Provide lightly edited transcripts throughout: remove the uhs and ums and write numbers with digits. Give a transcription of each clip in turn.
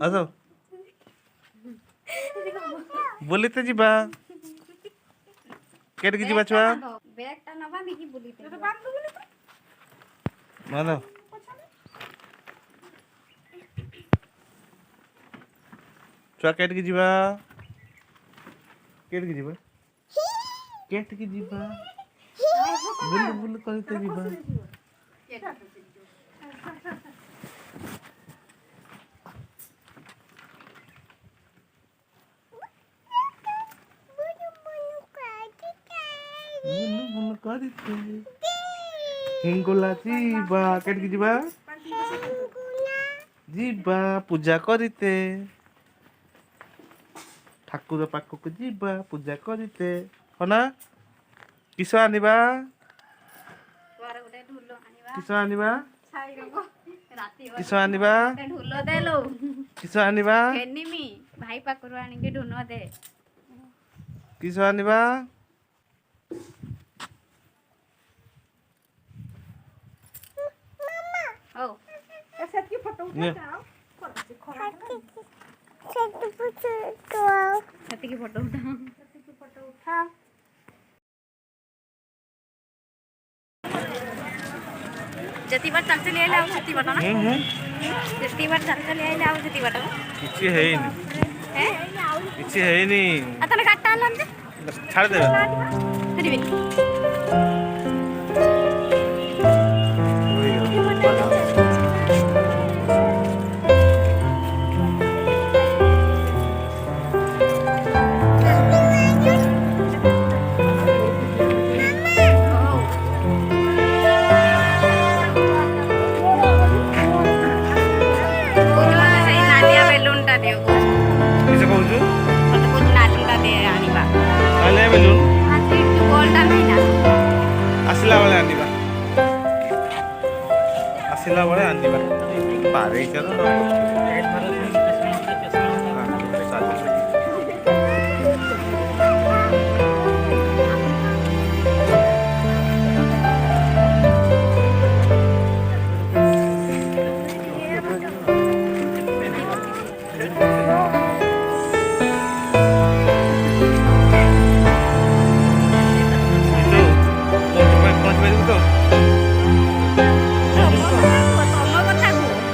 ଆସ ବୁଲିତେ ଯିବା କେଠିକି ଯିବା ଛୁଆ ମାଧ ଛୁଆ କେଠିକି ଯିବା କେଠିକି ଯିବା ବୁଲ ବୁଲ କରିତେ ଯିବା ବୁଲ ବୁଲ କରିତେ ହିଙ୍ଗୁଲା ଯିବା କେଠିକି ଯିବା ଯିବା ପୂଜା କରିତେ ଠାକୁର ପାଖକୁ ଯିବା ପୂଜା କରିତେ ହନା କିସ ଆଣିବା କିସ ଆଣିବା କିସ ଆଣିବା କିସ ଆଣିବା ଭାଇ ପାଖରୁ ଆଣିକି ଢୁନ ଦେ କିସ ଆଣିବା ସେତିକି ଫଟୋ ନେ। ସେତିକି ଫଟୋ ଉଠା ଯେତିକି ବାର ଚାଲି ଚାଲି ଆଇଲେ ଆଉ ସେତିକି ବାଟ ନା ଯେତିକି ବାର ଚାଲି ଚାଲି ଆଇଲେ ଆଉ ସେତିକି ବାଟ କିଛି ହେଇନି କିଛି ହେଇନି ଆଉ ତାହେଲେ କାଟଟା ଆଣିଲାନି ଯେ ଛାଡ଼ିଦେବେ ଫେରିବେନି କିସ କହୁଛୁ ମତେ କହୁଛି ନାଲିଟା ଦେ ଆଣିବା ତାହେଲେ ବେଲୁନ ଗୋଲଟା ନାହିଁ ନା ଆସିଲା ବେଳେ ଆଣିବା ଆସିଲା ବେଳେ ଆଣିବା ପାରେଇଛ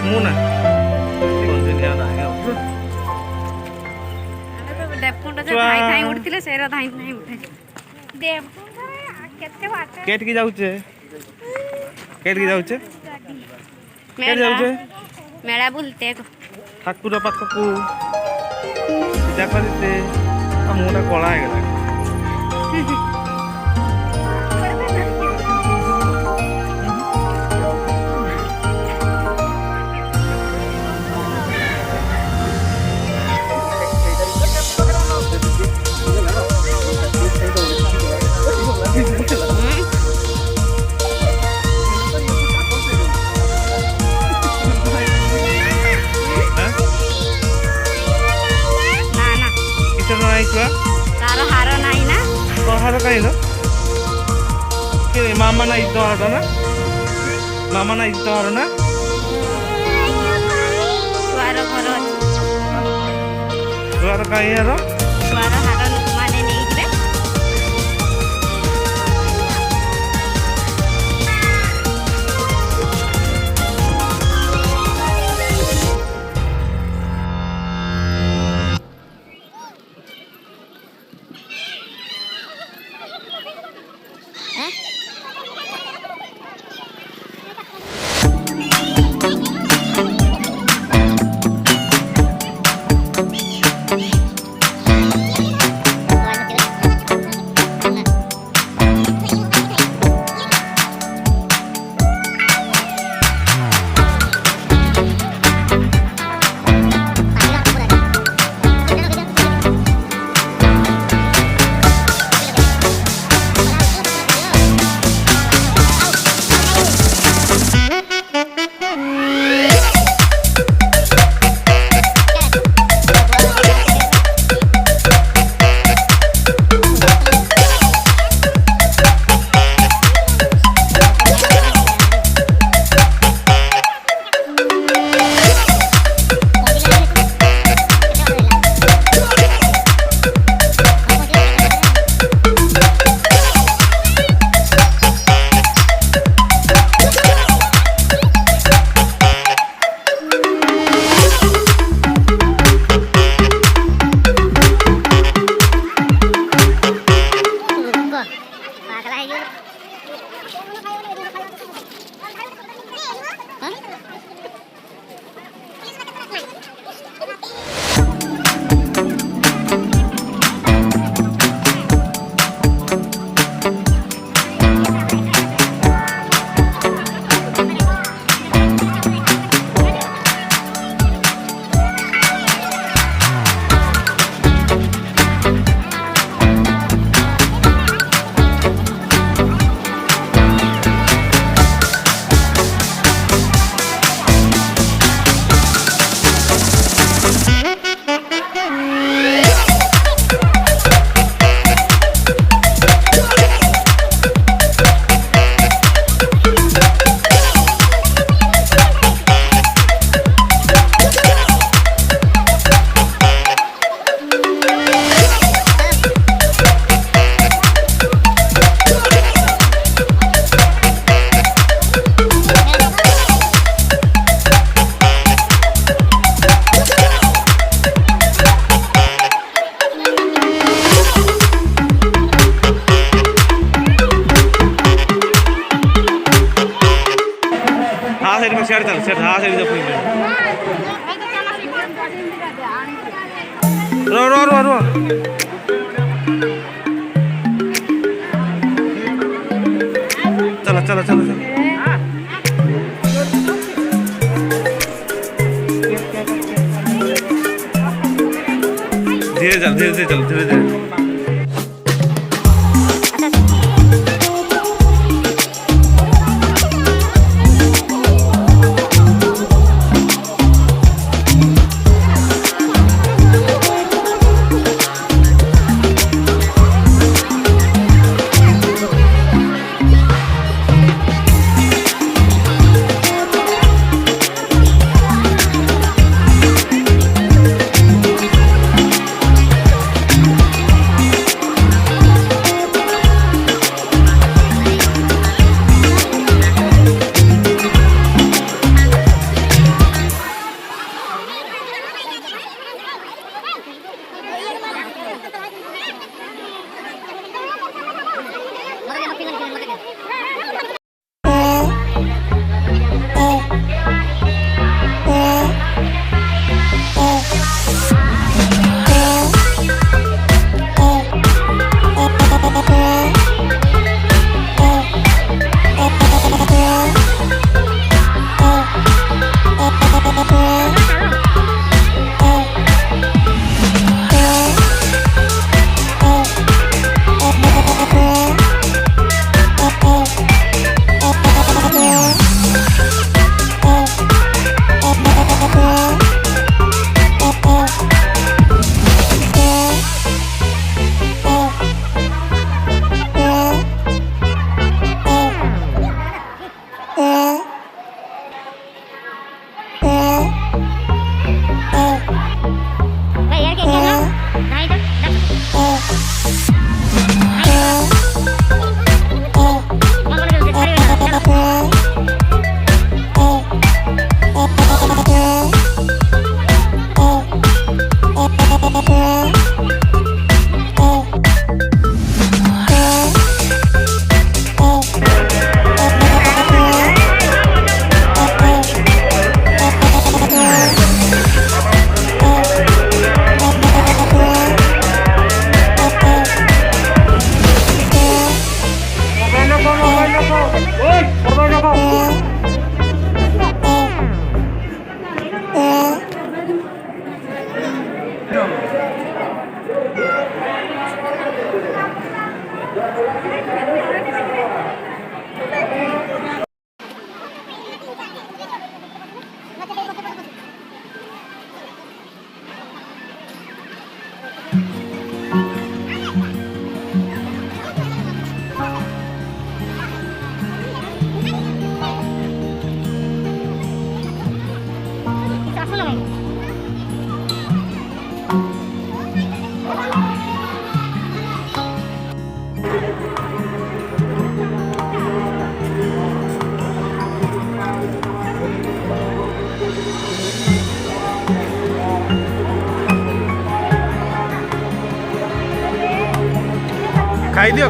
ମୁଁ ନା ଉଠିଥିଲେ ସେରା ଧାଇଁ ଧାଇଁ ଉଠେ କେଠିକି ଯାଉଛେ କେଠିକି ଯାଉଛେ କେଠି ଯାଉଛେ ମେଳା ବୁଲତେ ଠାକୁର ପାଖକୁ ପୂଜା କରିତେ ମୁହଁଟା କଳା ହେଇଗଲା ତାର ହାର ନାହିଁ ନା ହାର କାହିଁ ନା ମାମା ନା ଇଦ ହାର ନା ମାମା ନା ଇଦ ହାର ନା ଛୁଆର ଘର ଅଛି ଛୁଆର କାହିଁ ହାର ଛୁଆର ହାର ଲୋକମାନେ ନେଇଯିବେ शेड चाल शेड हा साईड जपून रो रो रो रो चला चला चला चला धीरे चल धीरे चल धीरे धीरे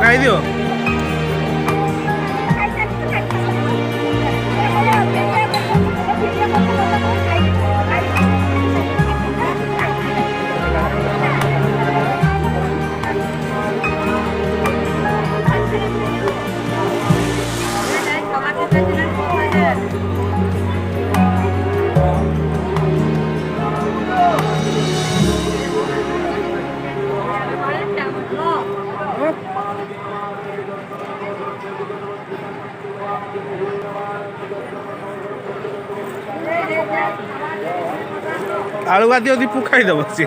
खाई दियो ଆଳୁ ବାଦି ଦୀପୁ ଖାଇଦବ ସିଏ।